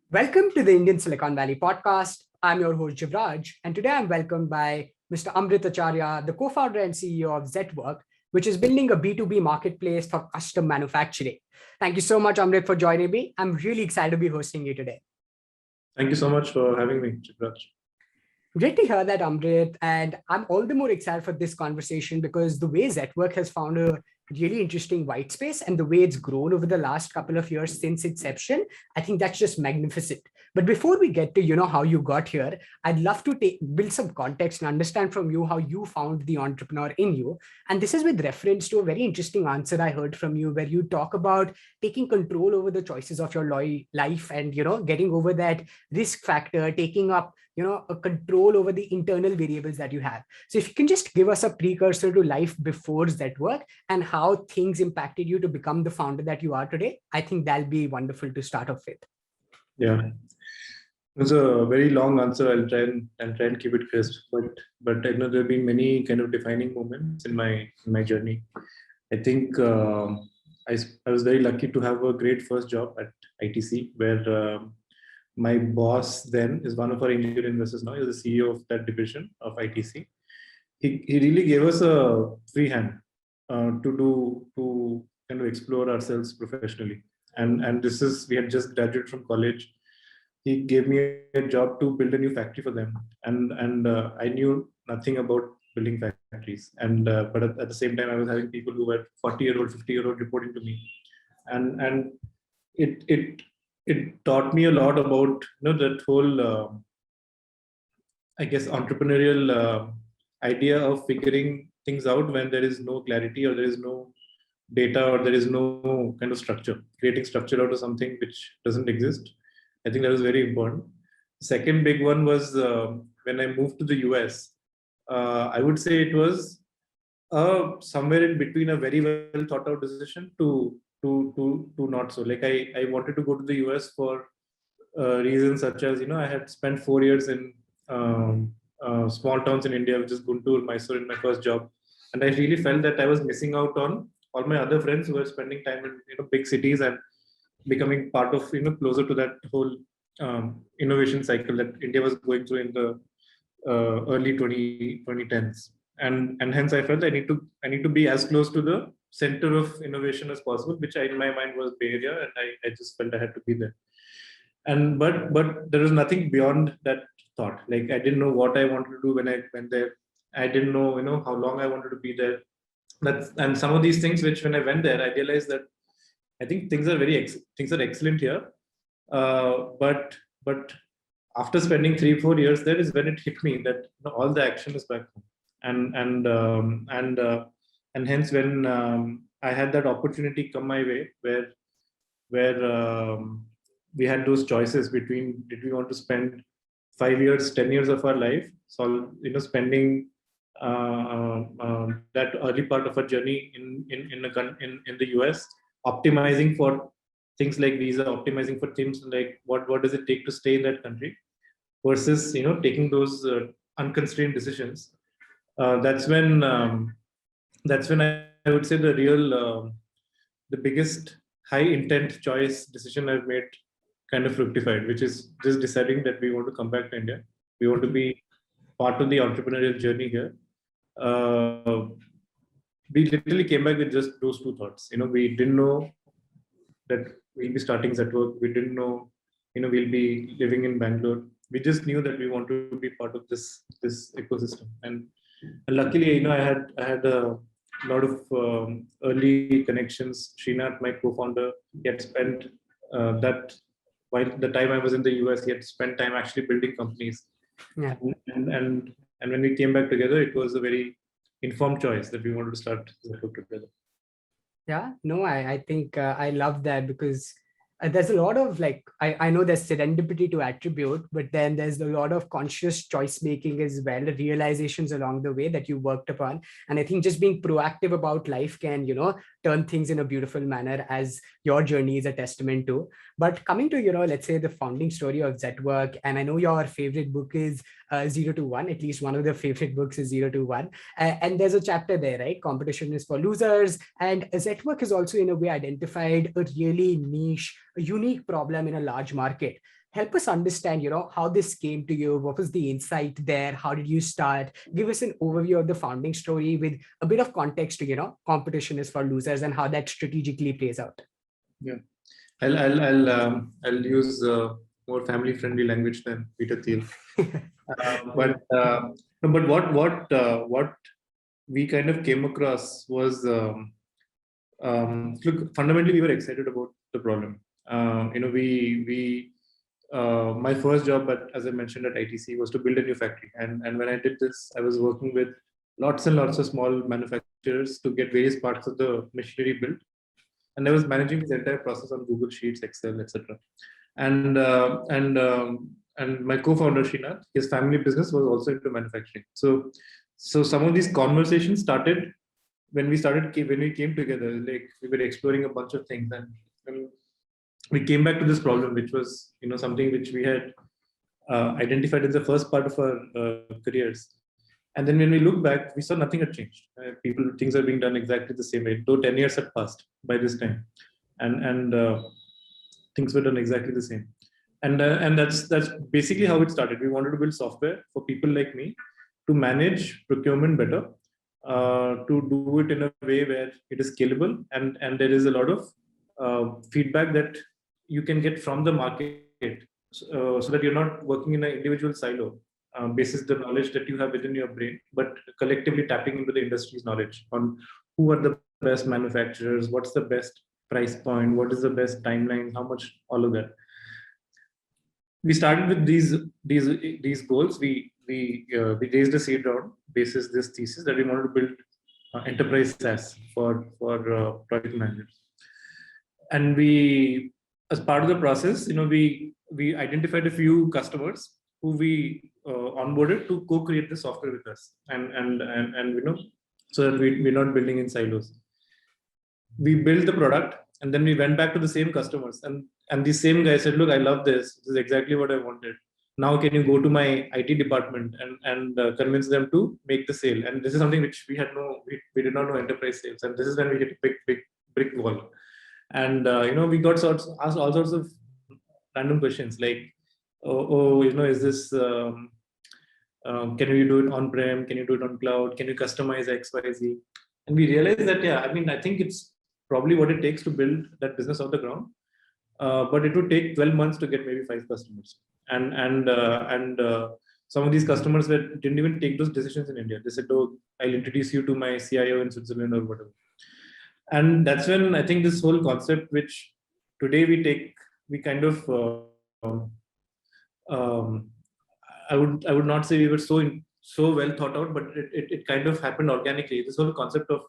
Welcome to the Indian Silicon Valley podcast. I'm your host, Jivraj, and today I'm welcomed by Mr. Amrit Acharya, the co-founder and CEO of Zetwerk, which is building a B2B marketplace for custom manufacturing. Thank you so much, Amrit, for joining me. I'm really excited to be hosting you today. Thank you so much for having me, Jivraj. Great to hear that, Amrit. And I'm all the more excited for this conversation because the way Zetwerk has found a really interesting white space and the way it's grown over the last couple of years since inception, I think that's just magnificent. But before we get to, how you got here, I'd love to build some context and understand from you how you found the entrepreneur in you. And this is with reference to a very interesting answer I heard from you where you talk about taking control over the choices of your life and, getting over that risk factor, taking up a control over the internal variables that you have. So if you can just give us a precursor to life before Zetwerk and how things impacted you to become the founder that you are today, I think that'll be wonderful to start off with. Yeah, it's a very long answer. I'll try and keep it crisp. But I know there have been many kind of defining moments in my journey. I think I was very lucky to have a great first job at ITC, where my boss then is one of our angel investors now. He's the CEO of that division of ITC. He really gave us a free hand to kind of explore ourselves professionally. And this is, we had just graduated from college. He gave me a job to build a new factory for them, and I knew nothing about building factories. And but at the same time, I was having people who were 40-year-old, 50-year-old reporting to me, and it taught me a lot about that whole I guess entrepreneurial idea of figuring things out when there is no clarity or there is no data or there is no kind of structure, creating structure out of something which doesn't exist. I think that was very important. Second big one was when I moved to the US. I would say it was somewhere in between a very well thought out decision to not so. Like I wanted to go to the US for reasons such as I had spent 4 years in small towns in India, which is Guntur, Mysore, in my first job, and I really felt that I was missing out on all my other friends who were spending time in big cities and becoming part of closer to that whole innovation cycle that India was going through in the early 2010s, and hence I felt I need to be as close to the center of innovation as possible, which in my mind was Bay Area, and I just felt I had to be there. And but there was nothing beyond that thought. Like I didn't know what I wanted to do when I went there. I didn't know how long I wanted to be there. And some of these things which when I went there, I realized that I think things are excellent here. But after spending 3-4 years there is when it hit me that all the action is back home. And hence when I had that opportunity come my way where we had those choices between, did we want to spend 5 years, 10 years of our life, so spending that early part of our journey in the US, optimizing for things like visa, optimizing for things like what does it take to stay in that country, versus taking those unconstrained decisions. That's when I would say the biggest high intent choice decision I've made kind of fructified, which is just deciding that we want to come back to India. We want to be part of the entrepreneurial journey here. We literally came back with just those two thoughts. We didn't know that we'll be starting Zetwerk. We didn't know, we'll be living in Bangalore. We just knew that we want to be part of this ecosystem. And luckily, I had a lot of early connections. Srinath, my co-founder, he had spent that while the time I was in the US, he had spent time actually building companies. Yeah. And when we came back together, it was a very informed choice that we wanted to start Zetwerk together. Yeah, no, I think I love that because there's a lot of I know there's serendipity to attribute, but then there's a lot of conscious choice making as well, realizations along the way that you worked upon. And I think just being proactive about life can, turn things in a beautiful manner, as your journey is a testament to. But coming to, let's say the founding story of Zetwerk, and I know your favorite book is 0 to 1, at least one of the favorite books is 0 to 1. And there's a chapter there, right? Competition is for losers. And Zetwerk has also in a way identified a really niche, a unique problem in a large market. Help us understand, how this came to you. What was the insight there? How did you start? Give us an overview of the founding story with a bit of context to, competition is for losers and how that strategically plays out. Yeah, I'll use more family-friendly language than Peter Thiel. But no, but what we kind of came across was look, fundamentally we were excited about the problem. My first job, as I mentioned at ITC, was to build a new factory. And when I did this, I was working with lots and lots of small manufacturers to get various parts of the machinery built. And I was managing this entire process on Google Sheets, Excel, etc. And my co-founder Srinath, his family business was also into manufacturing. So some of these conversations started when we came together. Like we were exploring a bunch of things, and we came back to this problem, which was something which we had identified in the first part of our careers. And then when we look back, we saw nothing had changed. Things are being done exactly the same way. Though 10 years had passed by this time, and things were done exactly the same. And that's basically how it started. We wanted to build software for people like me to manage procurement better, to do it in a way where it is scalable, and there is a lot of feedback that you can get from the market, so that you're not working in an individual silo. Basis the knowledge that you have within your brain, but collectively tapping into the industry's knowledge on who are the best manufacturers, what's the best price point, what is the best timeline, how much, all of that. We started with these goals. We raised a seed round basis this thesis that we wanted to build enterprise SaaS for project managers. And we, as part of the process, we identified a few customers who we onboarded to co-create the software with us, and so that we're not building in silos. We built the product, and then we went back to the same customers, and the same guy said, "Look, I love this. This is exactly what I wanted. Now can you go to my IT department and convince them to make the sale?" And this is something which we did not know enterprise sales, and this is when we hit a big brick wall. And we got asked all sorts of random questions like, is this can you do it on-prem? Can you do it on cloud? Can you customize XYZ? And we realized that, I think it's probably what it takes to build that business off the ground. But it would take 12 months to get maybe 5 customers. And some of these customers didn't even take those decisions in India. They said, "Oh, I'll introduce you to my CIO in Switzerland," or whatever. And that's when I think this whole concept, which today we kind of, I would not say we were so well thought out, but it kind of happened organically. This whole concept of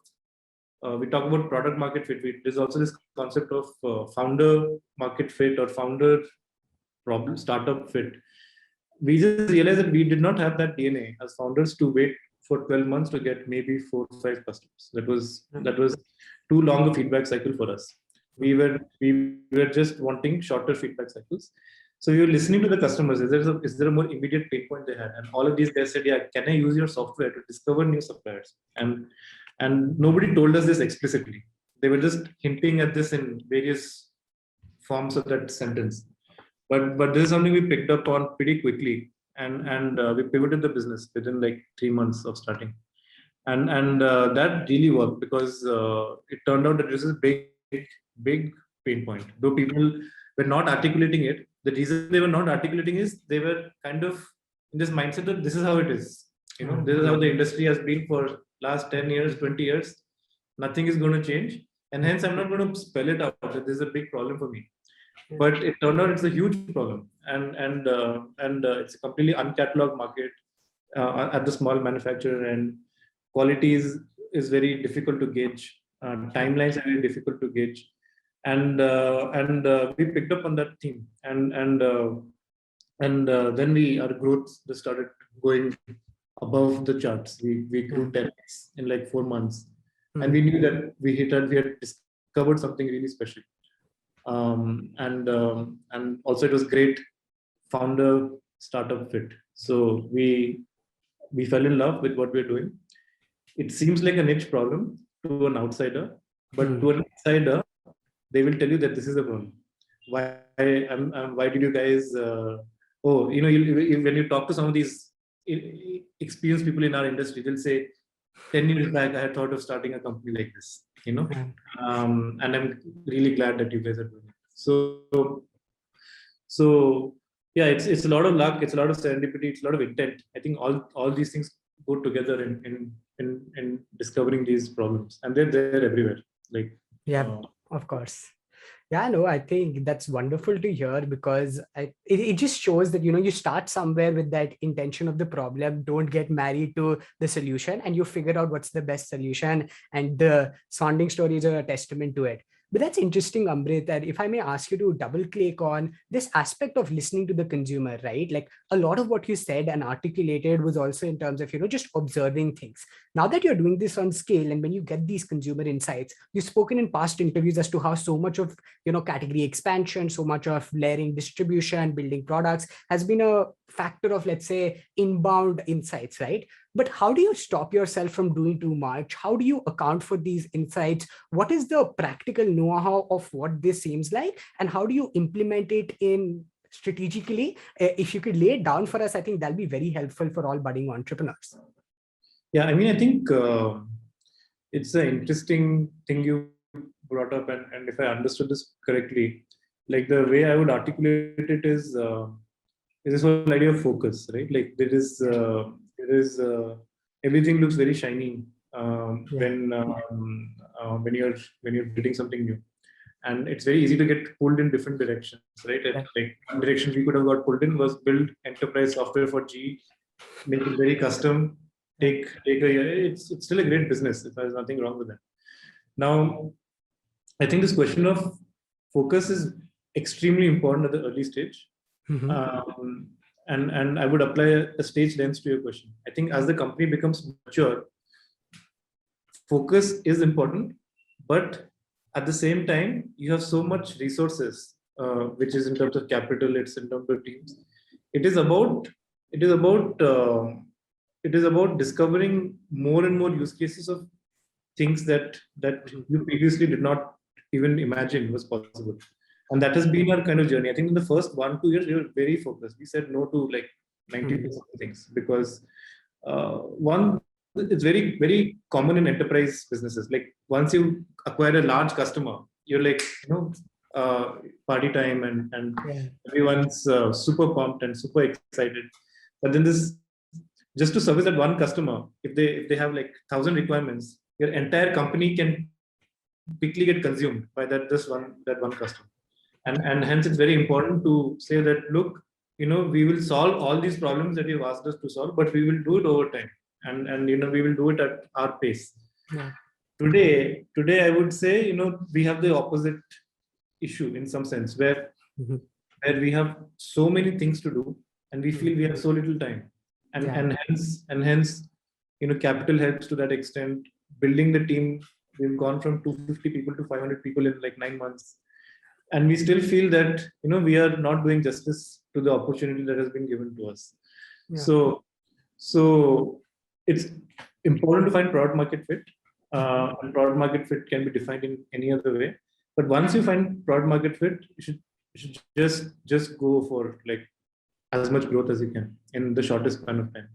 we talk about product market fit. There's also this concept of founder market fit or founder problem startup fit. We just realized that we did not have that DNA as founders to wait for 12 months to get maybe 4 or 5 customers. That was too long a feedback cycle for us. We were just wanting shorter feedback cycles. So we were listening to the customers. Is there a more immediate pain point they had? And all of these guys said, "Yeah, can I use your software to discover new suppliers?" And nobody told us this explicitly. They were just hinting at this in various forms of that sentence. But this is something we picked up on pretty quickly, and we pivoted the business within like 3 months of starting, and that really worked because it turned out that this is a big pain point. Though people were not articulating it, the reason they were not articulating is they were kind of in this mindset that this is how it is. This is how the industry has been for last 10 years, 20 years. Nothing is going to change, and hence I'm not going to spell it out that this is a big problem for me. But it turned out it's a huge problem, and it's a completely uncatalogued market at the small manufacturer, and quality is very difficult to gauge. Timelines are very difficult to gauge, and we picked up on that theme, and then our growth just started going above the charts. We grew 10x in like 4 months, and we knew that we had discovered something really special. And also it was great founder startup fit. So we fell in love with what we're doing. It seems like a niche problem to an outsider, but to an insider, they will tell you that this is a problem. why did you guys, oh, when you talk to some of these experienced people in our industry, they'll say, 10 years back, I had thought of starting a company like this, and I'm really glad that you guys are doing it. So yeah, it's a lot of luck, it's a lot of serendipity, it's a lot of intent. I think all these things go together in discovering these problems, and they're everywhere. Like of course. Yeah, no, I think that's wonderful to hear, because it just shows that, you start somewhere with that intention of the problem, don't get married to the solution, and you figure out what's the best solution. And the sounding stories are a testament to it. But that's interesting, Amrit, that if I may ask you to double click on this aspect of listening to the consumer, right? Like a lot of what you said and articulated was also in terms of, just observing things. Now that you're doing this on scale, and when you get these consumer insights, you've spoken in past interviews as to how so much of category expansion, so much of layering distribution, building products has been a factor of, let's say, inbound insights, right? But how do you stop yourself from doing too much? How do you account for these insights? What is the practical know-how of what this seems like, and how do you implement it in strategically? If you could lay it down for us, I think that'll be very helpful for all budding entrepreneurs. Yeah, I mean, I think it's an interesting thing you brought up, and if I understood this correctly, like the way I would articulate it is this whole idea of focus, right? Like there is everything looks very shiny when you're building something new, and it's very easy to get pulled in different directions, right? And like one direction we could have got pulled in was build enterprise software for G, make it very custom, take a year. It's still a great business. There's nothing wrong with that. Now, I think this question of focus is extremely important at the early stage. And I would apply a stage lens to your question. I think as the company becomes mature, focus is important, but at the same time, you have so much resources, which is in terms of capital, it's in terms of teams. It is about discovering more and more use cases of things that you previously did not even imagine was possible. And that has been our kind of journey. I think in the first 1-2 years, we were very focused. We said no to like 90% of things, because one, it's very, very common in enterprise businesses. Like once you acquire a large customer, you're like, party time, and everyone's super pumped and super excited. But then just to service that one customer, if they have like 1,000 requirements, your entire company can quickly get consumed by that one customer. And hence it's very important to say that, look, we will solve all these problems that you've asked us to solve, but we will do it over time, and we will do it at our pace. Today I would say, we have the opposite issue in some sense, where we have so many things to do, and we feel we have so little time, and hence capital helps to that extent. Building the team, we've gone from 250 people to 500 people in like 9 months, and we still feel that we are not doing justice to the opportunity that has been given to us. So it's important to find product market fit, and product market fit can be defined in any other way. But once you find product market fit, you should just go for like as much growth as you can in the shortest span of time.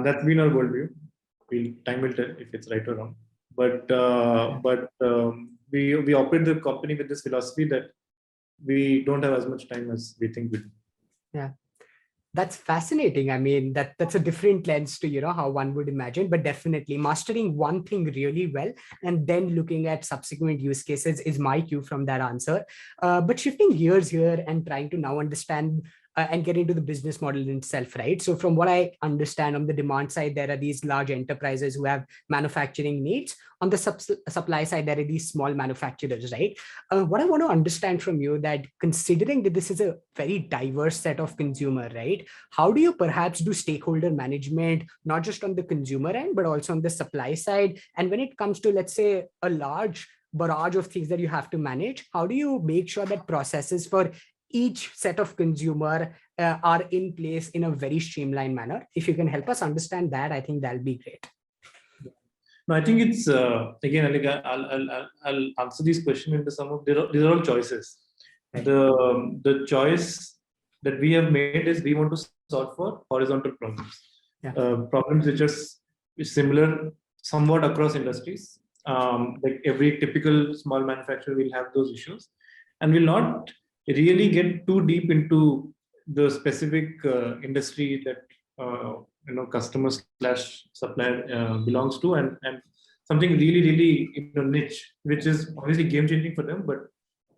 That's been our worldview. Time will tell if it's right or wrong. But we operate the company with this philosophy that we don't have as much time as we think we do. Yeah. That's fascinating. I mean, that's a different lens to, how one would imagine, but definitely mastering one thing really well and then looking at subsequent use cases is my cue from that answer. But shifting gears here and trying to now understand and get into the business model itself, right? So from what I understand on the demand side, there are these large enterprises who have manufacturing needs. On the supply side, there are these small manufacturers, right? What I want to understand from you, that considering that this is a very diverse set of consumer, right? How do you perhaps do stakeholder management, not just on the consumer end, but also on the supply side? And when it comes to, let's say, a large barrage of things that you have to manage, how do you make sure that processes for each set of consumer are in place in a very streamlined manner? If you can help us understand that, I think that'll be great. No, I think it's again, like I'll answer these questions into some of these are all choices. The choice that we have made is we want to solve for horizontal problems, problems which are similar somewhat across industries. Like every typical small manufacturer will have those issues, and will not really get too deep into the specific industry that customer slash supplier belongs to, and something really niche, which is obviously game changing for them, but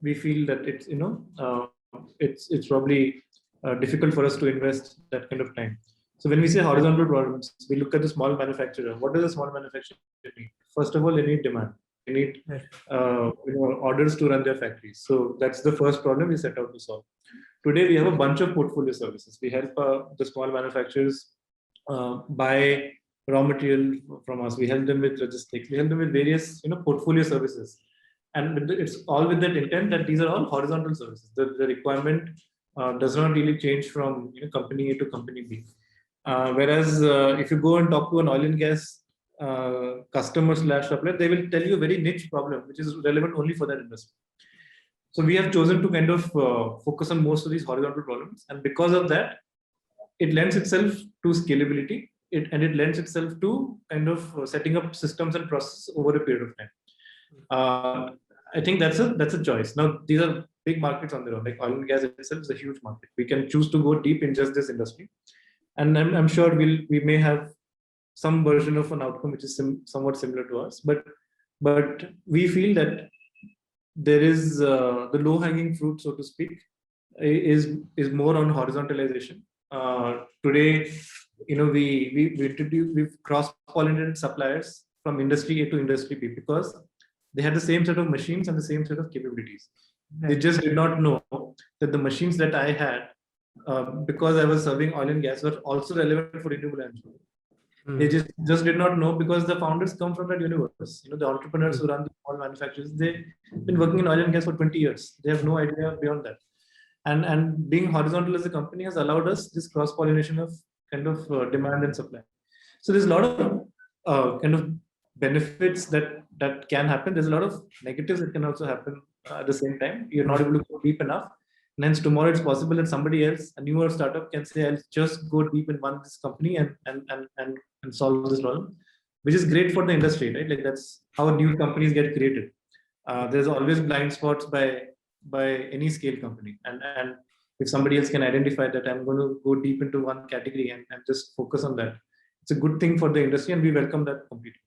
we feel that it's it's probably difficult for us to invest that kind of time. So when we say horizontal problems, we look at the small manufacturer. What does a small manufacturer need? First of all, they need demand. They need orders to run their factories. So that's the first problem we set out to solve. Today we have a bunch of portfolio services. We help the small manufacturers buy raw material from us. We help them with logistics. We help them with various portfolio services, and it's all with that intent that these are all horizontal services. The requirement does not really change from company A to company B. Whereas if you go and talk to an oil and gas customer slash supplier, they will tell you a very niche problem which is relevant only for that industry. So we have chosen to kind of focus on most of these horizontal problems, and because of that, it lends itself to scalability. It lends itself to kind of setting up systems and processes over a period of time. I think that's a choice. Now these are big markets on their own. Like oil and gas itself is a huge market. We can choose to go deep in just this industry, and I'm sure we may have some version of an outcome which is somewhat similar to us. But we feel that there is the low hanging fruit, so to speak, is more on horizontalization. Today, we've cross-pollinated suppliers from industry A to industry B because they had the same set of machines and the same set of capabilities. They just did not know that the machines that I had, because I was serving oil and gas, were also relevant for renewable energy. They just did not know because the founders come from that universe. The entrepreneurs who run the small manufacturers, they've been working in oil and gas for 20 years. They have no idea beyond that. And being horizontal as a company has allowed us this cross-pollination of kind of demand and supply. So there's a lot of kind of benefits that can happen. There's a lot of negatives that can also happen at the same time. You're not able to go deep enough. And hence tomorrow it's possible that somebody else, a newer startup, can say, I'll just go deep and run this company and solve this problem, which is great for the industry, right? Like that's how new companies get created. There's always blind spots by any scale company. And if somebody else can identify that I'm going to go deep into one category and just focus on that, it's a good thing for the industry, and we welcome that completely.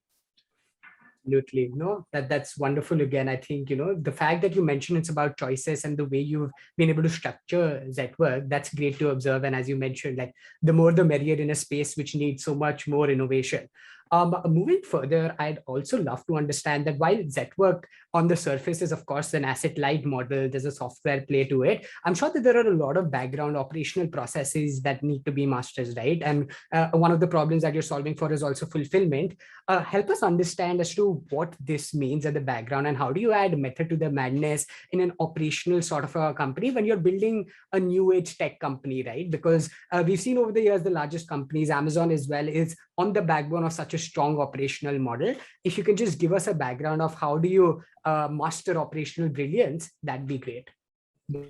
Absolutely. No, that's wonderful. Again, I think, the fact that you mentioned it's about choices and the way you've been able to structure Zetwerk, that's great to observe. And as you mentioned, like the more the merrier in a space which needs so much more innovation. Moving further, I'd also love to understand that while Zetwerk on the surface is, of course, an asset-light model, there's a software play to it. I'm sure that there are a lot of background operational processes that need to be mastered, right? And one of the problems that you're solving for is also fulfillment. Help us understand as to what this means at the background, and how do you add method to the madness in an operational sort of a company when you're building a new age tech company, right? Because we've seen over the years, the largest companies, Amazon as well, is on the backbone of such a strong operational model. If you can just give us a background of how do you master operational brilliance, that'd be great.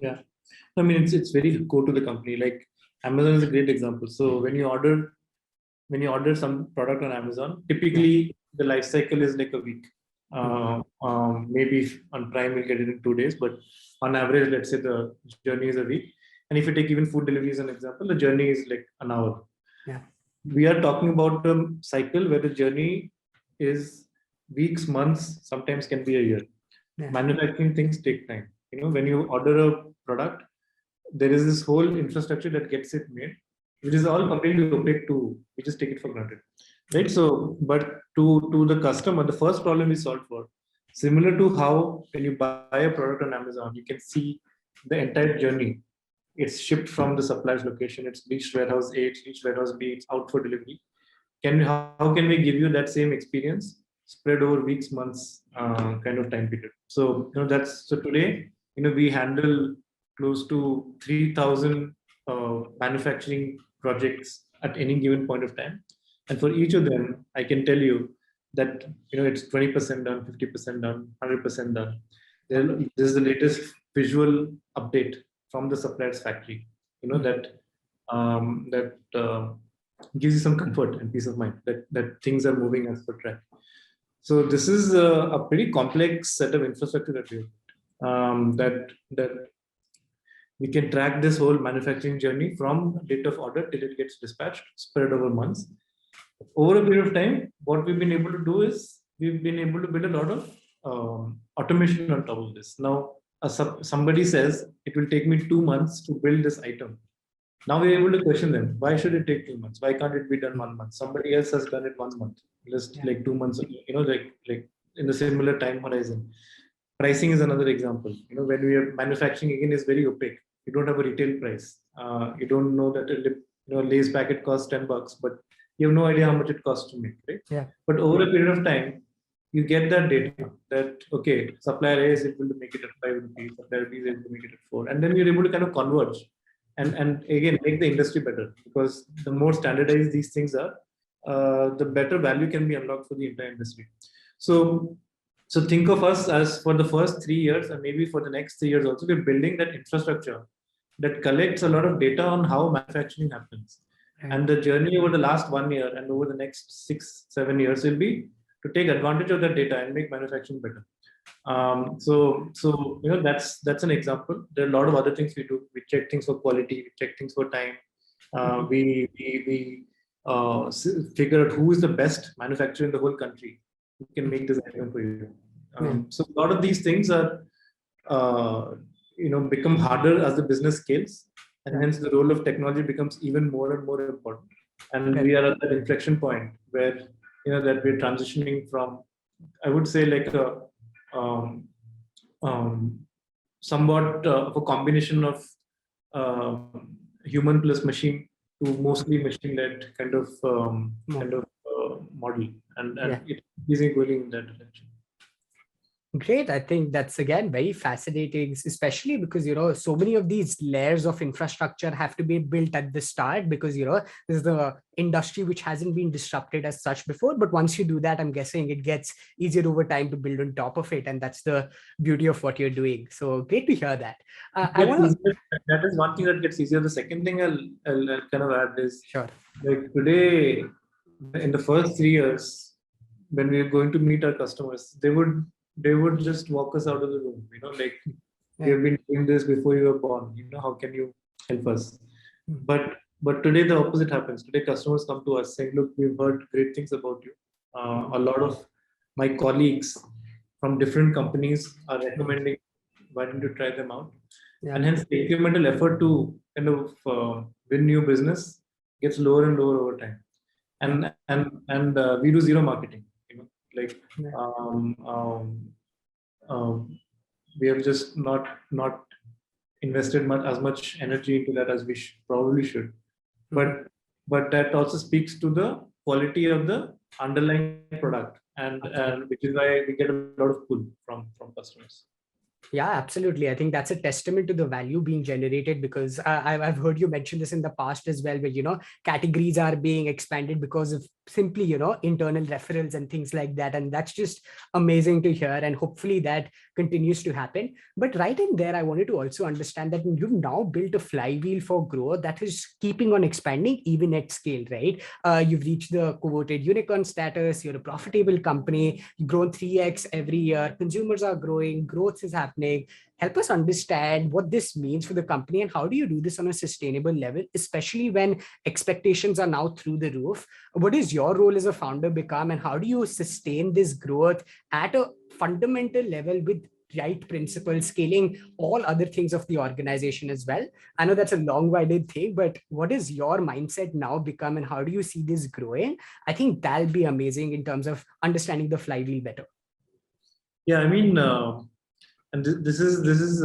Yeah, I mean, it's very core to the company. Like Amazon is a great example. So when you order some product on Amazon, typically the life cycle is like a week. Maybe on Prime we'll get it in 2 days, but on average, let's say the journey is a week. And if you take even food delivery as an example, the journey is like an hour. Yeah. We are talking about a cycle where the journey is weeks, months, sometimes can be a year. Yeah. Manufacturing things take time. When you order a product, there is this whole infrastructure that gets it made, which is all completely opaque to, we just take it for granted, right? So, but to the customer, the first problem we solved for, similar to how when you buy a product on Amazon, you can see the entire journey. It's shipped from the supplier's location, it's reached warehouse A, it's reached warehouse B, it's out for delivery. How can we give you that same experience spread over weeks, months, kind of time period? So so today, we handle close to 3,000 manufacturing projects at any given point of time, and for each of them, I can tell you that it's 20% done, 50% done, 100% done. This is the latest visual update from the supplier's factory, that gives you some comfort and peace of mind that things are moving as per track. So this is a pretty complex set of infrastructure that we have, that we can track this whole manufacturing journey from date of order till it gets dispatched, spread over months. Over a period of time, what we've been able to do is we've been able to build a lot of automation on top of this. Now, somebody says it will take me 2 months to build this item. Now we're able to question them. Why should it take 2 months? Why can't it be done 1 month? Somebody else has done it 1 month, just like 2 months, like in a similar time horizon. Pricing is another example. When we are manufacturing, again, is very opaque. You don't have a retail price. You don't know that Lay's packet costs $10, but you have no idea how much it costs to make, right? Yeah. But over a period of time, you get that data that, okay, supplier A is able to make it at 5 rupees, supplier B is able to make it at 4. And then you're able to kind of converge and again, make the industry better, because the more standardized these things are, the better value can be unlocked for the entire industry. So think of us as, for the first 3 years and maybe for the next 3 years also, we're building that infrastructure that collects a lot of data on how manufacturing happens. Right. And the journey over the last 1 year and over the next 6-7 years will be to take advantage of that data and make manufacturing better. So that's an example. There are a lot of other things we do. We check things for quality. We check things for time. We figure out who is the best manufacturer in the whole country who can make this item for you. So a lot of these things are become harder as the business scales, and hence the role of technology becomes even more and more important. And we are at that inflection point where that we're transitioning from, I would say, like a somewhat of a combination of human plus machine to mostly machine-led kind of model, and it is going in that direction. Great. I think that's, again, very fascinating, especially because, so many of these layers of infrastructure have to be built at the start, because, this is the industry which hasn't been disrupted as such before. But once you do that, I'm guessing it gets easier over time to build on top of it. And that's the beauty of what you're doing. So great to hear that. That is one thing that gets easier. The second thing I'll kind of add is, like today, in the first 3 years, when we're going to meet our customers, they would just walk us out of the room, we have been doing this before you were born, how can you help us? But today the opposite happens. Today customers come to us saying, look, we've heard great things about you. A lot of my colleagues from different companies are recommending, why don't you try them out? And hence the incremental effort to kind of win new business gets lower and lower over time. And we do zero marketing. We have just not invested as much energy into that as we probably should. But that also speaks to the quality of the underlying product, and which is why we get a lot of pull from customers. Yeah, absolutely. I think that's a testament to the value being generated, because I've heard you mention this in the past as well, where, categories are being expanded because of simply, internal referrals and things like that. And that's just amazing to hear. And hopefully that continues to happen. But right in there, I wanted to also understand that you've now built a flywheel for growth that is keeping on expanding even at scale, right? You've reached the coveted unicorn status. You're a profitable company. You've grown 3x every year. Consumers are growing. Growth is happening. Help us understand what this means for the company, and how do you do this on a sustainable level, especially when expectations are now through the roof? What is your role as a founder become, and how do you sustain this growth at a fundamental level with right principles, scaling all other things of the organization as well? I know that's a long-winded thing, but what is your mindset now become, and how do you see this growing? I think that'll be amazing in terms of understanding the flywheel better. Yeah, I mean, and this is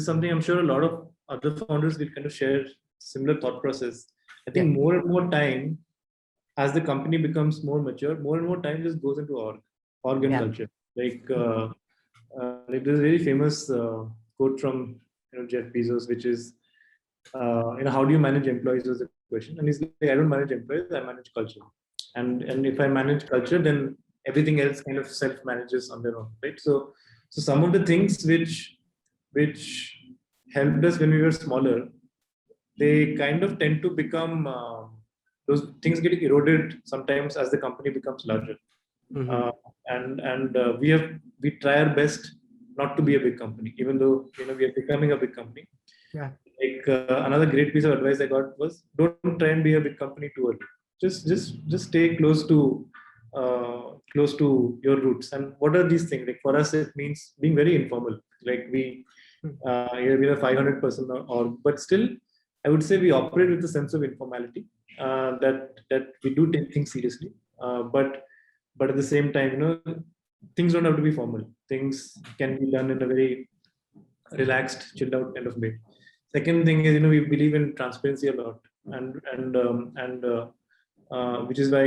something I'm sure a lot of other founders will kind of share similar thought process. I think more and more time, as the company becomes more mature, more and more time just goes into org and culture. Like there's a very famous quote from Jeff Bezos, which is how do you manage employees, was the question, and he's like, I don't manage employees, I manage culture, and if I manage culture, then everything else kind of self manages on their own, right? So some of the things which which helped us when we were smaller, they kind of tend to become, those things get eroded sometimes as the company becomes larger. We try our best not to be a big company, even though we are becoming a big company. Yeah. Like another great piece of advice I got was, don't try and be a big company too early. Just stay close to your roots. And what are these things? Like for us, it means being very informal. Like we're a 500-person org, but still, I would say we operate with a sense of informality. That we do take things seriously, but at the same time, things don't have to be formal. Things can be done in a very relaxed, chilled out kind of way. Second thing is, we believe in transparency a lot, and which is why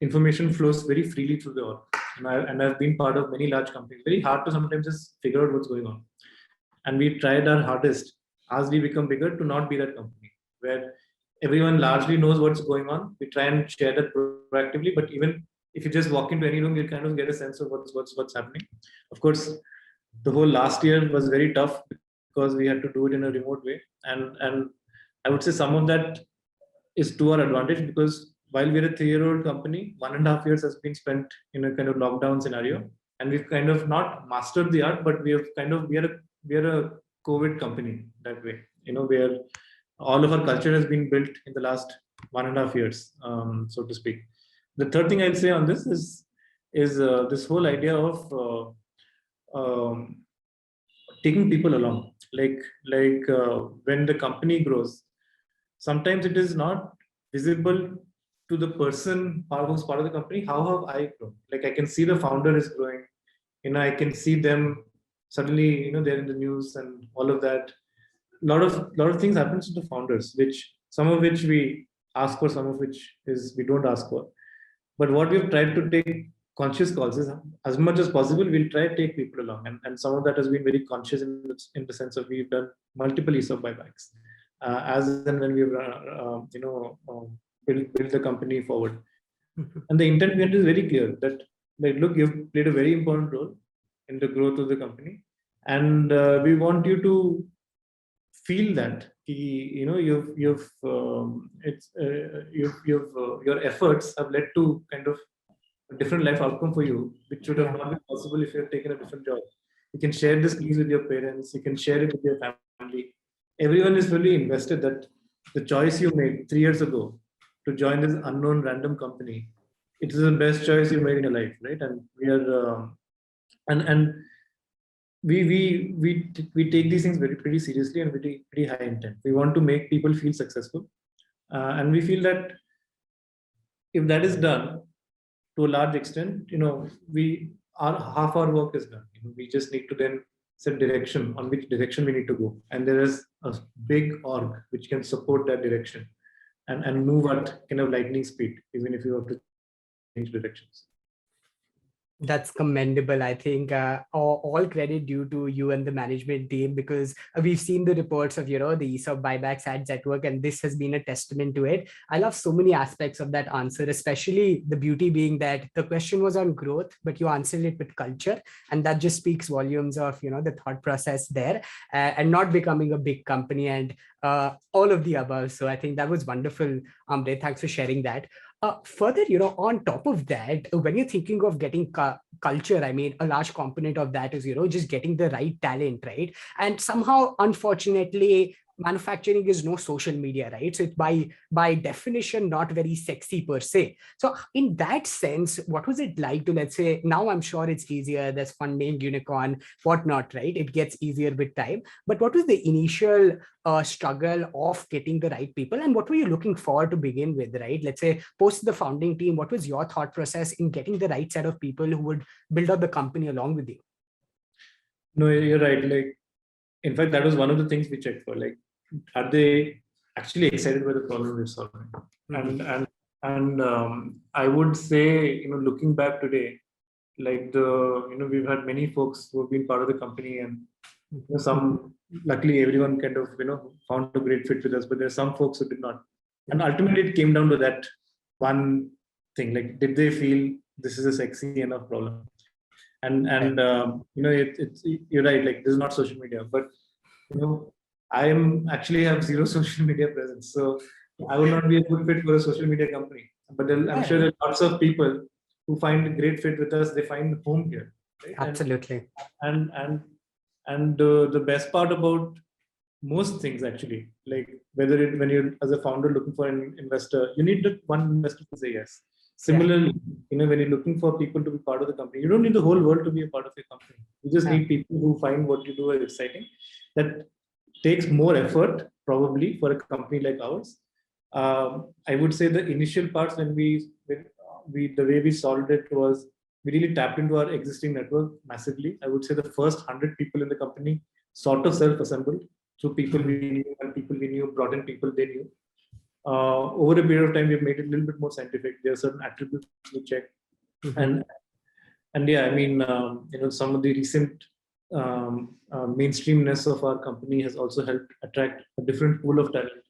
information flows very freely through the org. And I've been part of many large companies. Very hard to sometimes just figure out what's going on, and we tried our hardest as we become bigger to not be that company where everyone largely knows what's going on. We try and share that proactively, but even if you just walk into any room, you kind of get a sense of what's happening. Of course, the whole last year was very tough because we had to do it in a remote way, and I would say some of that is to our advantage, because while we're a 3-year-old company, 1.5 years has been spent in a kind of lockdown scenario, and we've kind of not mastered the art, but we are a COVID company that way. Where all of our culture has been built in the last 1.5 years, so to speak. The third thing I'll say on this is this whole idea of taking people along. When the company grows, sometimes it is not visible to the person who's part of the company. How have I grown? Like, I can see the founder is growing. I can see them suddenly, they're in the news and all of that. Lot of things happens to the founders, some of which we ask for, some of which is we don't ask for. But what we've tried to take conscious calls is, as much as possible, we'll try to take people along, and some of that has been very conscious in the sense of we've done multiple ESOP buybacks, as and when we've build the company forward. And the intent behind it is very clear, that look, you've played a very important role in the growth of the company, and we want you to feel that your efforts have led to kind of a different life outcome for you, which would have not been possible if you had taken a different job. You can share this news with your parents, you can share it with your family. Everyone is fully invested that the choice you made 3 years ago to join this unknown random company, it is the best choice you made in your life, right? And we are we take these things pretty seriously and pretty high intent. We want to make people feel successful, and we feel that if that is done to a large extent, half our work is done. We just need to then set direction on which direction we need to go, and there is a big org which can support that direction and move at kind of lightning speed, even if you have to change directions. That's commendable. I think all credit due to you and the management team, because we've seen the reports of, the ESOP buybacks at Zetwerk, and this has been a testament to it. I love so many aspects of that answer, especially the beauty being that the question was on growth, but you answered it with culture. And that just speaks volumes of, the thought process there, and not becoming a big company and all of the above. So I think that was wonderful, Amrit. Thanks for sharing that. Further, on top of that, when you're thinking of getting culture, I mean, a large component of that is, just getting the right talent, right? And somehow, unfortunately, manufacturing is no social media, right? So it's by definition not very sexy per se. So in that sense, what was it like to, let's say, now I'm sure it's easier, there's funding, unicorn, whatnot, right? It gets easier with time. But what was the initial struggle of getting the right people, and what were you looking for to begin with, right? Let's say post the founding team, what was your thought process in getting the right set of people who would build up the company along with you? No, you're right. Like, in fact, that was one of the things we checked for. Like, are they actually excited by the problem we're solving? Mm-hmm. And I would say, looking back today, like we've had many folks who have been part of the company, and some, luckily, everyone kind of found a great fit with us. But there's some folks who did not, and ultimately it came down to that one thing: like, did they feel this is a sexy enough problem? And you're right. Like, this is not social media, but I am actually have zero social media presence, so I would not be a good fit for a social media company. But I'm sure there are lots of people who find a great fit with us. They find home here, right? Absolutely. And the best part about most things, actually, like when you're as a founder looking for an investor, you need one investor to say yes. Similarly, when you're looking for people to be part of the company, you don't need the whole world to be a part of your company. You just need people who find what you do as exciting. That takes more effort probably for a company like ours. I would say the initial parts when the way we solved it was we really tapped into our existing network massively. I would say the first 100 people in the company sort of self-assembled. So people we knew and people we knew brought in people they knew. Over a period of time, we've made it a little bit more scientific. There are certain attributes we check, and yeah, I mean, some of the recent mainstreamness of our company has also helped attract a different pool of talent.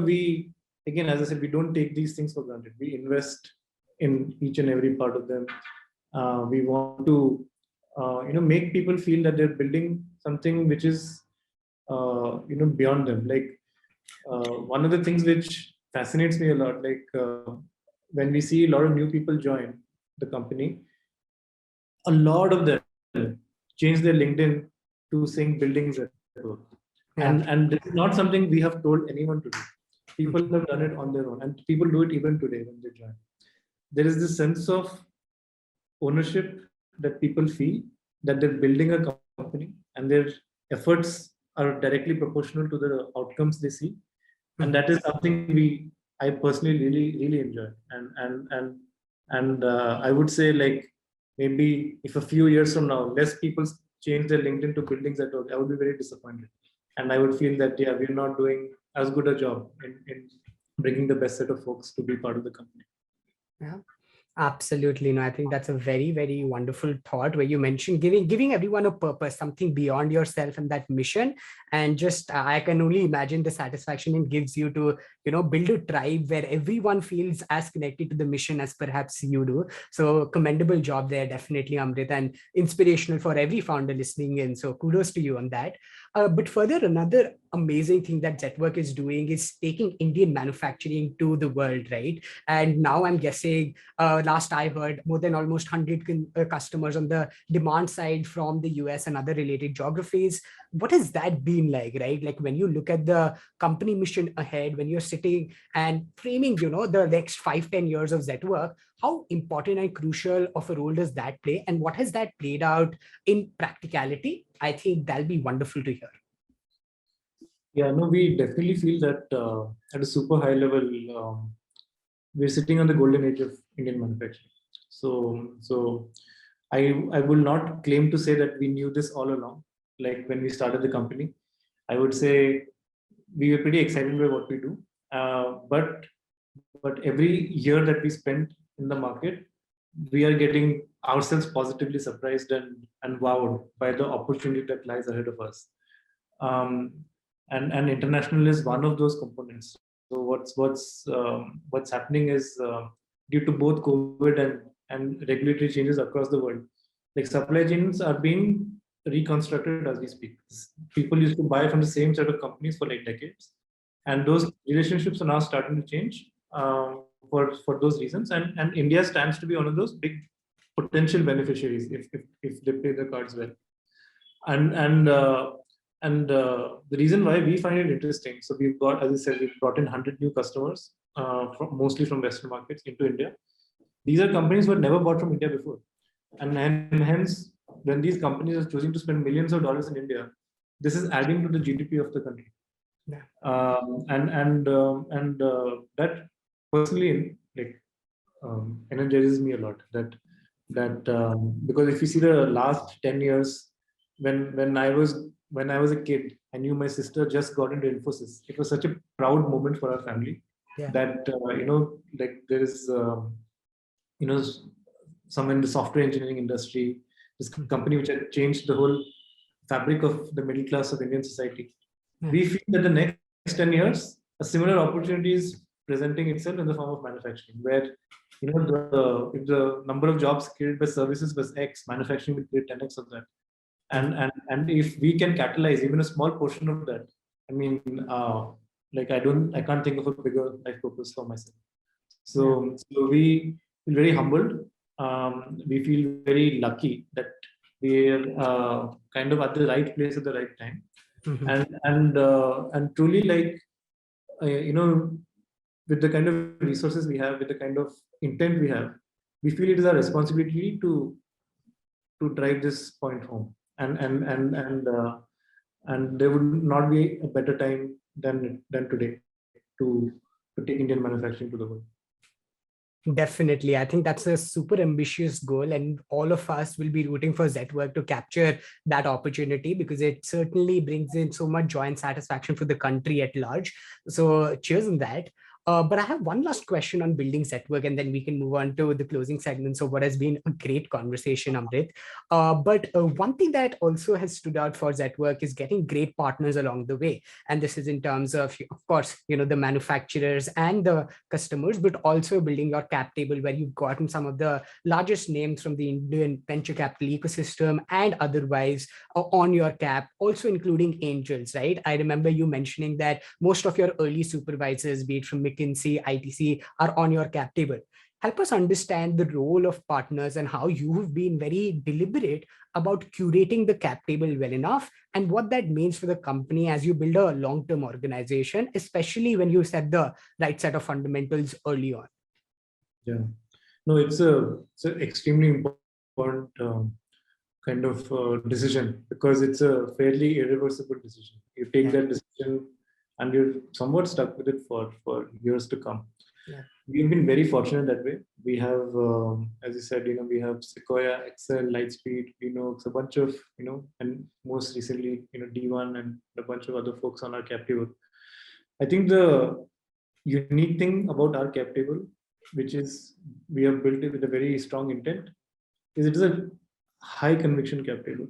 We, again, as I said, we don't take these things for granted. We invest in each and every part of them. We want to make people feel that they're building something which is beyond them. Like one of the things which fascinates me a lot, like when we see a lot of new people join the company, a lot of them change their LinkedIn to saying buildings at work. And this is not something we have told anyone to do. People have done it on their own, and people do it even today when they join. There is this sense of ownership that people feel that they're building a company and their efforts are directly proportional to the outcomes they see. And that is something I personally really enjoy. And I would say, like, maybe if a few years from now less people change their LinkedIn to buildings at work, I would be very disappointed. And I would feel that we're not doing as good a job in bringing the best set of folks to be part of the company. Yeah. Absolutely. No, I think that's a very, very wonderful thought where you mentioned giving everyone a purpose, something beyond yourself and that mission. And just I can only imagine the satisfaction it gives you to, build a tribe where everyone feels as connected to the mission as perhaps you do. So commendable job there, definitely, Amrit, and inspirational for every founder listening in. So kudos to you on that. But further, another amazing thing that Zetwerk is doing is taking Indian manufacturing to the world, right? And now I'm guessing, last I heard, more than almost 100 customers on the demand side from the US and other related geographies. What has that been like, right? Like when you look at the company mission ahead, when you're sitting and framing, the next 5-10 years of Zetwerk, how important and crucial of a role does that play? And what has that played out in practicality? I think that'll be wonderful to hear. Yeah, no, we definitely feel that at a super high level, we're sitting on the golden age of Indian manufacturing. So I will not claim to say that we knew this all along. Like when we started the company, I would say we were pretty excited by what we do. But every year that we spent in the market, we are getting ourselves positively surprised and wowed by the opportunity that lies ahead of us. And international is one of those components. So what's happening is due to both COVID and regulatory changes across the world, like supply chains are being reconstructed as we speak. People used to buy from the same set of companies for like decades, and those relationships are now starting to change for those reasons. And India stands to be one of those big potential beneficiaries if they play the cards well. And the reason why we find it interesting, so we've got, as I said, we've brought in 100 new customers, mostly from Western markets into India. These are companies who had never bought from India before. And hence, when these companies are choosing to spend millions of dollars in India, this is adding to the GDP of the country. Yeah. That personally, like, energizes me a lot. Because if you see the last 10 years, when I was a kid, I knew my sister just got into Infosys. It was such a proud moment for our family. Yeah. That like there is some in the software engineering industry, this company which had changed the whole fabric of the middle class of Indian society. Yeah. We feel that the next 10 years, a similar opportunity is presenting itself in the form of manufacturing, where if the number of jobs created by services was X, manufacturing will create 10X of that. And if we can capitalize even a small portion of that, I mean, like I can't think of a bigger life purpose for myself. So we feel very humbled. We feel very lucky that we're kind of at the right place at the right time, and truly, like, with the kind of resources we have, with the kind of intent we have, we feel it is our responsibility to drive this point home. And there would not be a better time than today to take Indian manufacturing to the world. Definitely. I think that's a super ambitious goal, and all of us will be rooting for Zetwerk to capture that opportunity, because it certainly brings in so much joy and satisfaction for the country at large. So cheers on that. But I have one last question on building Zetwerk, and then we can move on to the closing segments of what has been a great conversation, Amrit. But one thing that also has stood out for Zetwerk is getting great partners along the way. And this is in terms of course, the manufacturers and the customers, but also building your cap table where you've gotten some of the largest names from the Indian venture capital ecosystem and otherwise on your cap, also including angels, right? I remember you mentioning that most of your early supervisors, be it from McKinsey, ITC, are on your cap table. Help us understand the role of partners and how you've been very deliberate about curating the cap table well enough, and what that means for the company as you build a long-term organization, especially when you set the right set of fundamentals early on. Yeah, no, it's an extremely important kind of decision, because it's a fairly irreversible decision. You take that decision and you're somewhat stuck with it for years to come. We've been very fortunate that way. We have, as you said, we have Sequoia, Excel, Lightspeed, a bunch of, and most recently, D1 and a bunch of other folks on our cap table. I think the unique thing about our cap table, which is we have built it with a very strong intent, is it is a high conviction cap table.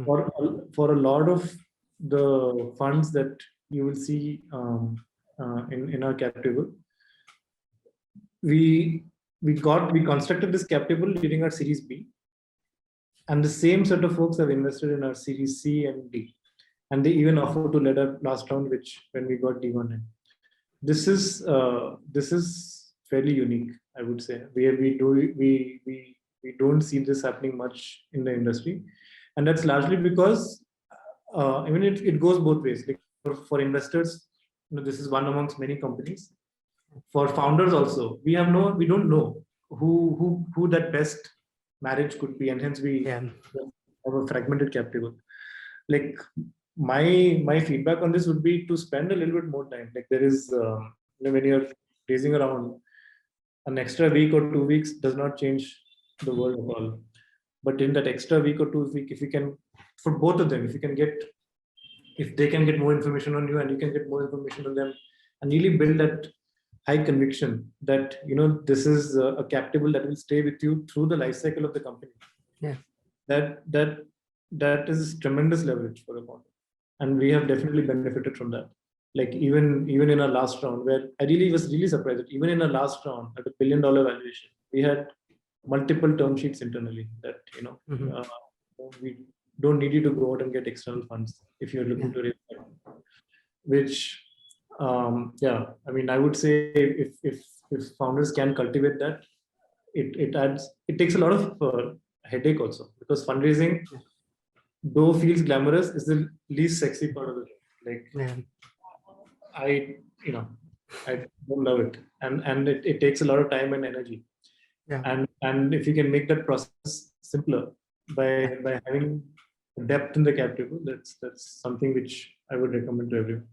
For a lot of the funds that you will see in our cap table, we constructed this cap table during our Series B, and the same set of folks have invested in our Series C and D, and they even offered to let our last round, which when we got D1 in. This is fairly unique, I would say. We don't see this happening much in the industry, and that's largely because it goes both ways. Like for investors, this is one amongst many companies. For founders also, we don't know who that best marriage could be, and hence we have a fragmented cap table. Like my feedback on this would be to spend a little bit more time. Like there is when you're raising around, an extra week or 2 weeks does not change the world at all. But in that extra week or 2 weeks, if you can, for both of them, if they can get more information on you and you can get more information on them, and really build that high conviction that this is a cap table that will stay with you through the life cycle of the company. That is tremendous leverage for a founder, and we have definitely benefited from that. Like even in our last round, where I was really surprised that even in our last round at $1 billion valuation, we had multiple term sheets internally that we don't need you to go out and get external funds if you're looking to raise money. Which I mean, I would say if founders can cultivate that, it takes a lot of headache also, because fundraising, though feels glamorous, is the least sexy part of it. I don't love it, and it takes a lot of time and energy. And if you can make that process simpler by having depth in the cap table, that's something which I would recommend to everyone.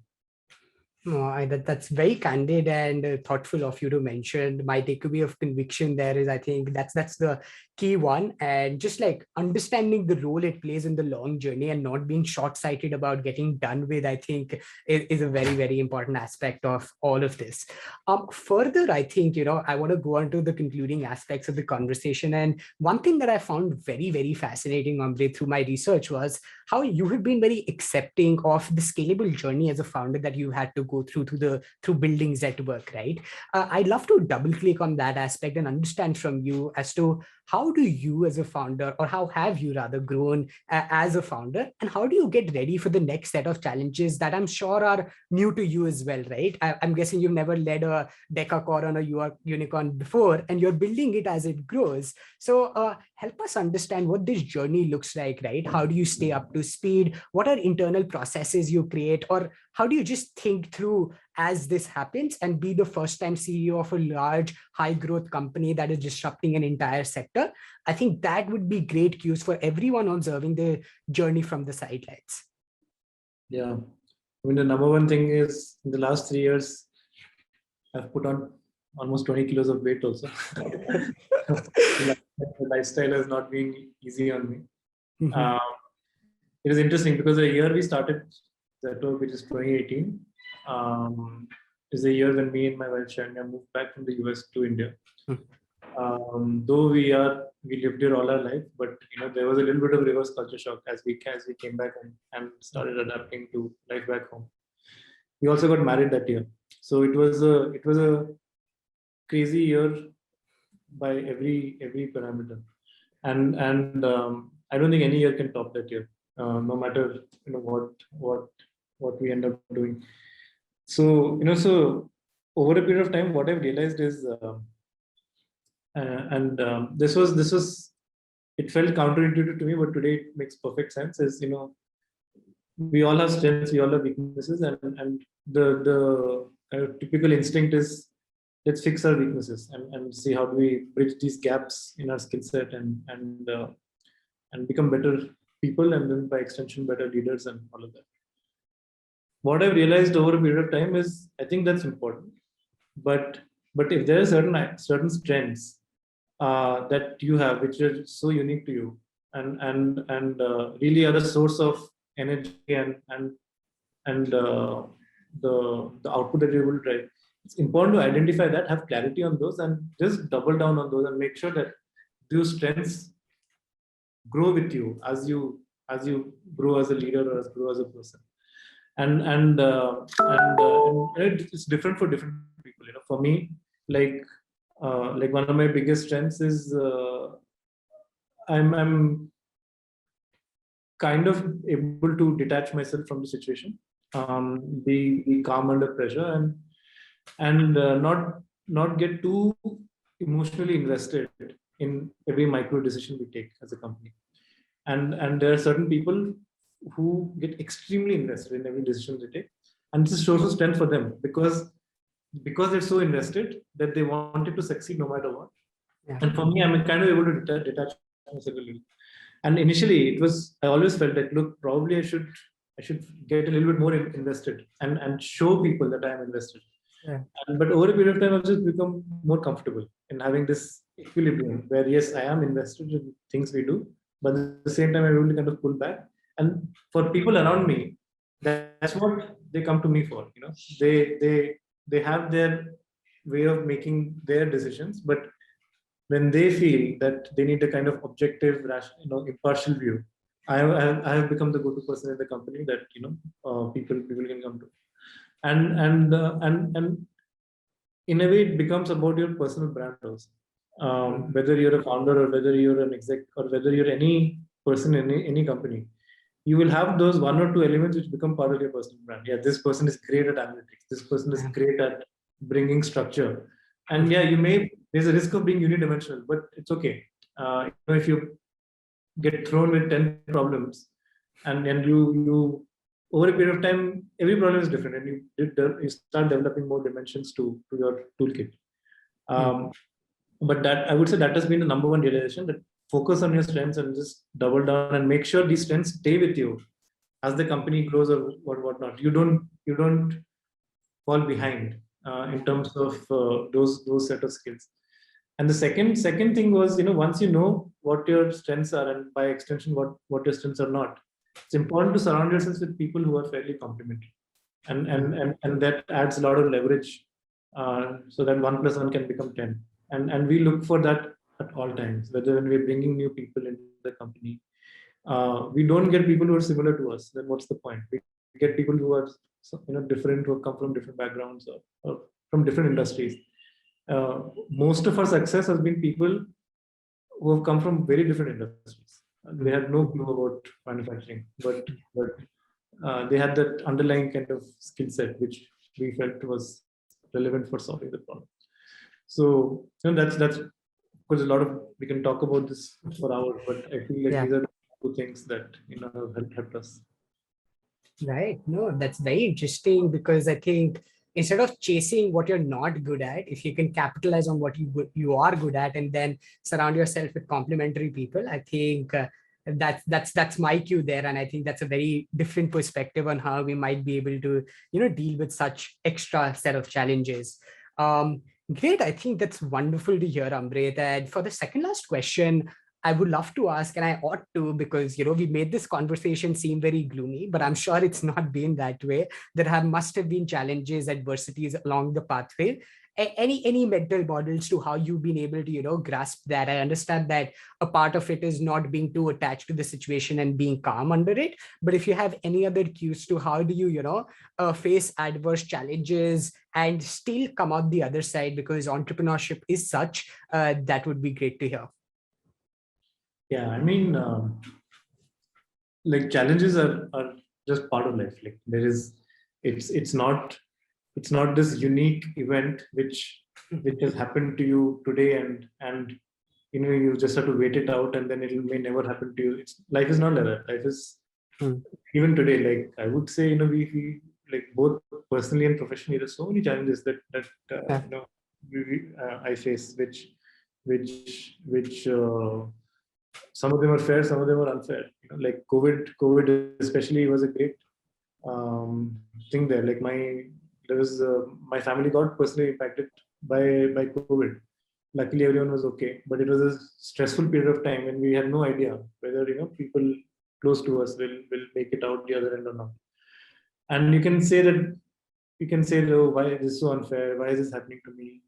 No, that's very candid and thoughtful of you to mention. My takeaway of conviction there is, I think that's the key one, and just like understanding the role it plays in the long journey and not being short-sighted about getting done with, I think is a very, very important aspect of all of this. Further, I think, I want to go on to the concluding aspects of the conversation. And one thing that I found very, very fascinating, Amrit, through my research was how you have been very accepting of the scalable journey as a founder that you had to go go through building Zetwerk, right? I'd love to double click on that aspect and understand from you as to how do you as a founder, or how have you rather grown as a founder, and how do you get ready for the next set of challenges that I'm sure are new to you as well, right? I'm guessing you've never led a decacorn or unicorn before, and you're building it as it grows. So help us understand what this journey looks like, right? How do you stay up to speed? What are internal processes you create, or how do you just think through as this happens and be the first time CEO of a large high growth company that is disrupting an entire sector? I think that would be great cues for everyone observing the journey from the sidelines. Yeah. I mean, the number one thing is in the last 3 years, I've put on almost 20 kilos of weight also. The lifestyle has not been easy on me. Mm-hmm. It is interesting because the year we started Zetwerk, which is 2018, is the year when me and my wife Shania moved back from the US to India. Though we lived here all our life, but there was a little bit of reverse culture shock as we came back and started adapting to life back home. We also got married that year, so it was a crazy year by every parameter, and I don't think any year can top that year, no matter what we end up doing. So so over a period of time, what I've realized is. This was it felt counterintuitive to me, but today it makes perfect sense. Is we all have strengths, we all have weaknesses, and the typical instinct is let's fix our weaknesses and see how do we bridge these gaps in our skill set and become better people, and then by extension better leaders and all of that. What I've realized over a period of time is I think that's important, but if there are certain strengths that you have, which are so unique to you, and really are the source of energy and the output that you're able to drive. It's important to identify that, have clarity on those, and just double down on those, and make sure that those strengths grow with you as you grow as a leader or grow as a person. And it's different for different people. For me, like one of my biggest strengths is I'm kind of able to detach myself from the situation, be calm under pressure, and not get too emotionally invested in every micro decision we take as a company. And there are certain people who get extremely invested in every decision they take, and this shows a strength for them because they're so invested that they want it to succeed no matter what. Yeah. And for me, I'm kind of able to detach myself a little. And initially, I always felt like, look, probably I should get a little bit more invested and show people that I am invested. Yeah. But over a period of time, I've just become more comfortable in having this equilibrium where, yes, I am invested in things we do, but at the same time, I'm able to kind of pull back. And for people around me, that's what they come to me for. They have their way of making their decisions, but when they feel that they need a kind of objective, impartial view, I have become the go-to person in the company that people can come to, and in a way it becomes about your personal brand also. Whether you're a founder or whether you're an exec or whether you're any person in any company, you will have those one or two elements which become part of your personal brand. Yeah, this person is great at analytics. This person is great at bringing structure. And yeah, there's a risk of being unidimensional, but it's okay. If you get thrown with 10 problems and you over a period of time, every problem is different, and you start developing more dimensions to your toolkit. But that, I would say, that has been the number one realization, that focus on your strengths and just double down and make sure these strengths stay with you as the company grows or whatnot. You don't fall behind in terms of those set of skills. And the second thing was, once you know what your strengths are, and by extension what your strengths are not, it's important to surround yourself with people who are fairly complementary, and that adds a lot of leverage, so that 1 + 1 can become 10. And we look for that at all times, whether when we're bringing new people into the company. We don't get people who are similar to us. Then what's the point? We get people who are different, who come from different backgrounds or from different industries. Most of our success has been people who have come from very different industries. They had no clue about manufacturing, but they had that underlying kind of skill set which we felt was relevant for solving the problem. So that's of course a lot of, we can talk about this for hours, but I feel like these are two things that have helped us. Right. No, that's very interesting, because I think instead of chasing what you're not good at, if you can capitalize on what you are good at and then surround yourself with complementary people, I think that's my cue there. And I think that's a very different perspective on how we might be able to, deal with such extra set of challenges. Great. I think that's wonderful to hear, Amrit. And for the second last question, I would love to ask, and I ought to, because we made this conversation seem very gloomy, but I'm sure it's not been that way. There must have been challenges, adversities along the pathway. Any mental models to how you've been able to grasp that? I understand that a part of it is not being too attached to the situation and being calm under it. But if you have any other cues to how do you face adverse challenges and still come out the other side, because entrepreneurship is such, that would be great to hear. Yeah, I mean, like challenges are just part of life. Like it's not this unique event which has happened to you today, and you just have to wait it out, and then it may never happen to you. Life is not like that. Life is even today. Like I would say, we like both personally and professionally, there's so many challenges that I face, which some of them are fair, some of them are unfair. Like COVID especially was a great thing there. Like my family got personally impacted by COVID. Luckily, everyone was okay, but it was a stressful period of time, and we had no idea whether people close to us will make it out the other end or not. And you can say, oh, why is this so unfair? Why is this happening to me?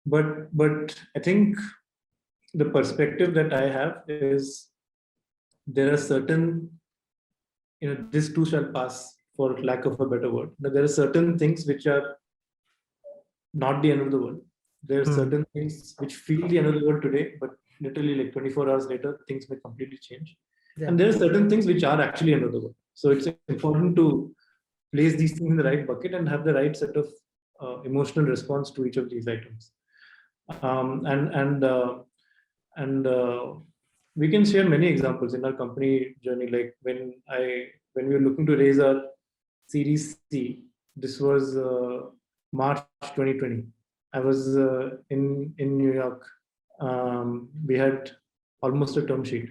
But I think the perspective that I have is, there are certain, this too shall pass, for lack of a better word. But there are certain things which are not the end of the world. There are certain things which feel the end of the world today, but literally like 24 hours later, things may completely change. Yeah. And there are certain things which are actually end of the world. So it's important to place these things in the right bucket and have the right set of emotional response to each of these items. And we can share many examples in our company journey. Like when we were looking to raise our Series C, this was March 2020. I was in New York. We had almost a term sheet,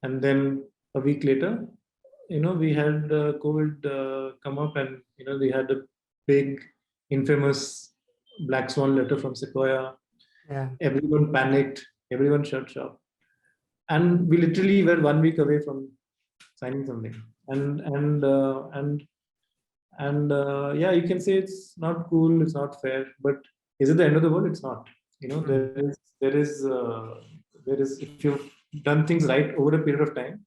and then a week later, we had COVID come up, and we had a big, infamous black swan letter from Sequoia. Yeah. Everyone panicked. Everyone shut shop, and we literally were 1 week away from signing something. Yeah, you can say it's not cool, it's not fair, but is it the end of the world? It's not. There is if you've done things right over a period of time,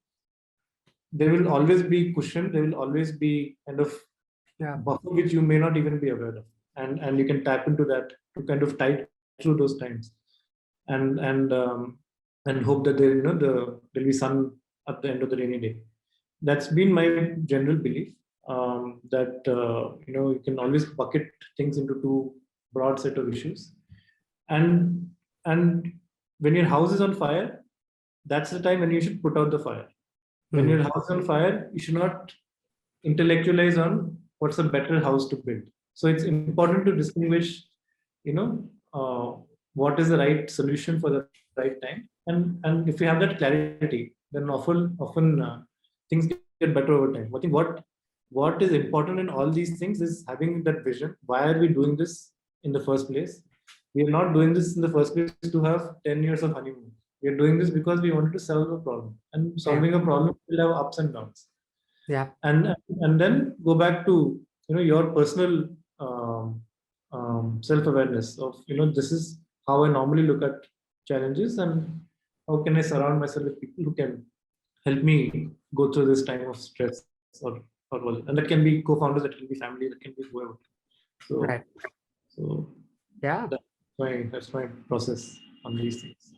there will always be cushion. There will always be kind of buffer which you may not even be aware of, and you can tap into that to kind of tide through those times, and hope that there'll be sun at the end of the rainy day. That's been my general belief, that you can always bucket things into two broad set of issues, and when your house is on fire, that's the time when you should put out the fire. When your house is on fire, you should not intellectualize on what's a better house to build. So it's important to distinguish, what is the right solution for the right time, and if you have that clarity, then often things get better over time. I think what is important in all these things is having that vision. Why are we doing this in the first place? We are not doing this in the first place to have 10 years of honeymoon. We are doing this because we wanted to solve a problem, and solving a problem will have ups and downs. Yeah. And then go back to your personal self-awareness of this is how I normally look at challenges, and how can I surround myself with people who can help me go through this time of stress or and that can be co-founders, that can be family, that can be whoever. So, Right. so Yeah. that's my process on these things.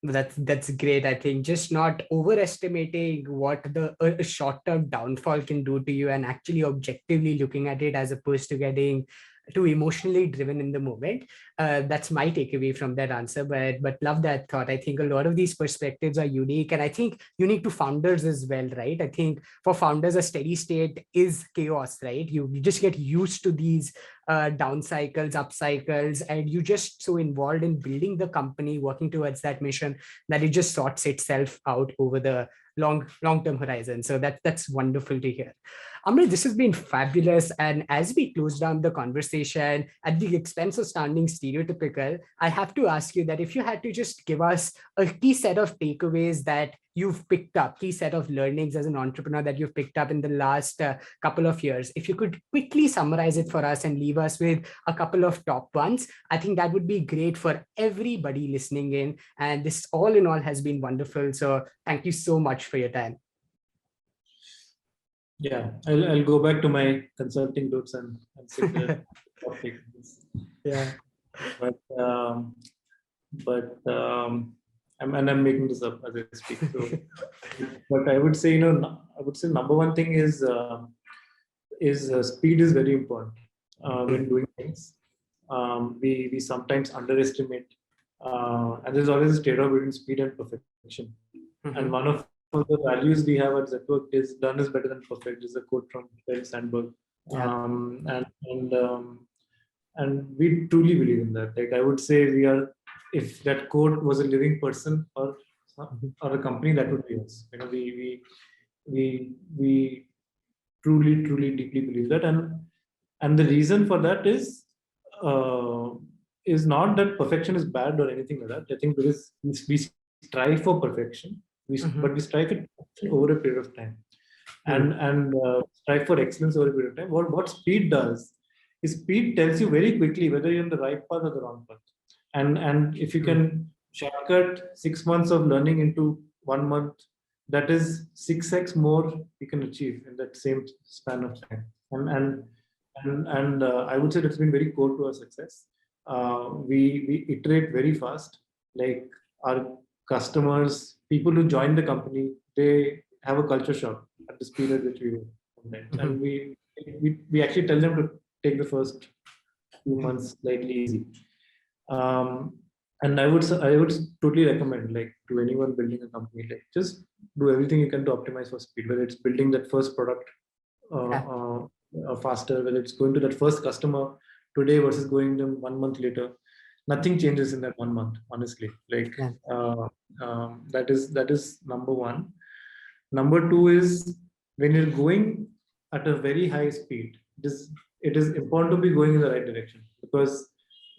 That's great. I think just not overestimating what the a short-term downfall can do to you, and actually objectively looking at it as opposed to getting too emotionally driven in the moment. That's my takeaway from that answer. But love that thought. I think a lot of these perspectives are unique, and I think unique to founders as well, right? I think for founders, a steady state is chaos, right? You just get used to these down cycles, up cycles, and you just so involved in building the company, working towards that mission, that it just sorts itself out over the long-term horizon. So that's wonderful to hear. Amrit, this has been fabulous. And as we close down the conversation at the expense of sounding stereotypical, I have to ask you that if you had to just give us a key set of takeaways that you've picked up, key set of learnings as an entrepreneur that you've picked up in the last couple of years, if you could quickly summarize it for us and leave us with a couple of top ones, I think that would be great for everybody listening in. And this all in all has been wonderful. So thank you so much for your time. Yeah, I'll go back to my consulting notes and sit there. Yeah. But I'm making this up as I speak. So, but I would say, number one thing is speed is very important when doing things. We sometimes underestimate, and there's always a trade-off between speed and perfection. And one of the values we have at Zetwerk is done is better than perfect. This is a quote from Sheryl Sandberg. Yeah. And we truly believe in that. Like I would say, if that quote was a living person or a company, that would be us. We truly deeply believe that, and the reason for that is not that perfection is bad or anything like that. I think because we strive for perfection, but we strive it over a period of time, and strive for excellence over a period of time. What speed does is speed tells you very quickly whether you're on the right path or the wrong path, and if you can shortcut 6 months of learning into 1 month, that is 6x more you can achieve in that same span of time. And I would say that's been very core to our success. We iterate very fast. Like our customers, people who join the company, they have a culture shock at the speed at which we work. And we actually tell them to take the first few months slightly easy. And I would totally recommend, like, to anyone building a company, like, just do everything you can to optimize for speed, whether it's building that first product faster, whether it's going to that first customer today versus going to them 1 month later. Nothing changes in that 1 month, honestly. Like that is number one. Number two is, when you're going at a very high speed, it is important to be going in the right direction, because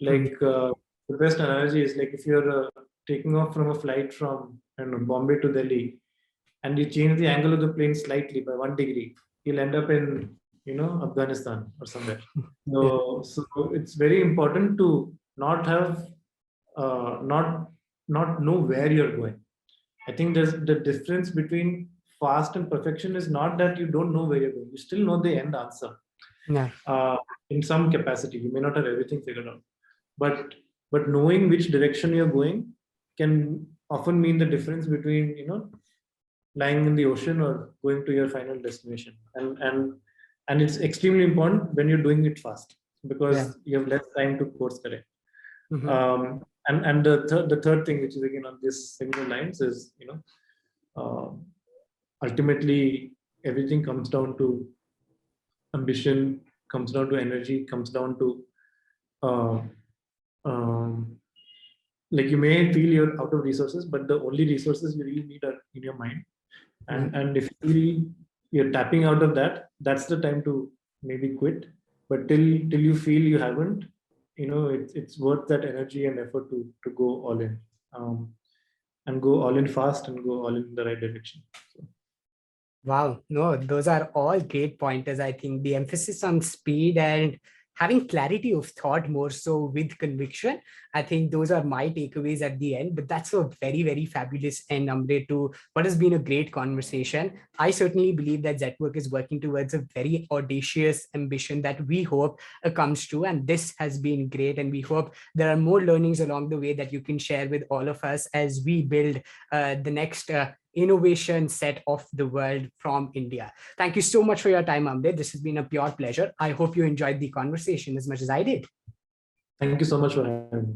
like the best analogy is like if you're taking off from a flight from Bombay to Delhi, and you change the angle of the plane slightly by 1 degree, you'll end up in Afghanistan or somewhere. So it's very important to not have not know where you're going. I think there's the difference between fast and perfection is not that you don't know where you're going. You still know the end answer. In some capacity, you may not have everything figured out, but knowing which direction you're going can often mean the difference between lying in the ocean or going to your final destination. And it's extremely important when you're doing it fast, because you have less time to course correct. And the third thing, which is again on this similar lines, is ultimately everything comes down to ambition, comes down to energy, comes down to like, you may feel you're out of resources, but the only resources you really need are in your mind. And if you're tapping out of that, that's the time to maybe quit. But till you feel you haven't, it's worth that energy and effort to go all in, and go all in fast and go all in the right direction. So. Wow, no, those are all great pointers. I think the emphasis on speed and having clarity of thought more so with conviction. I think those are my takeaways at the end, but that's a very, very fabulous end, Amrit, to what has been a great conversation. I certainly believe that Zetwerk is working towards a very audacious ambition that we hope comes true. And this has been great. And we hope there are more learnings along the way that you can share with all of us as we build the next innovation set of the world from India. Thank you so much for your time, Amrit. This has been a pure pleasure. I hope you enjoyed the conversation as much as I did. Thank you so much for having me.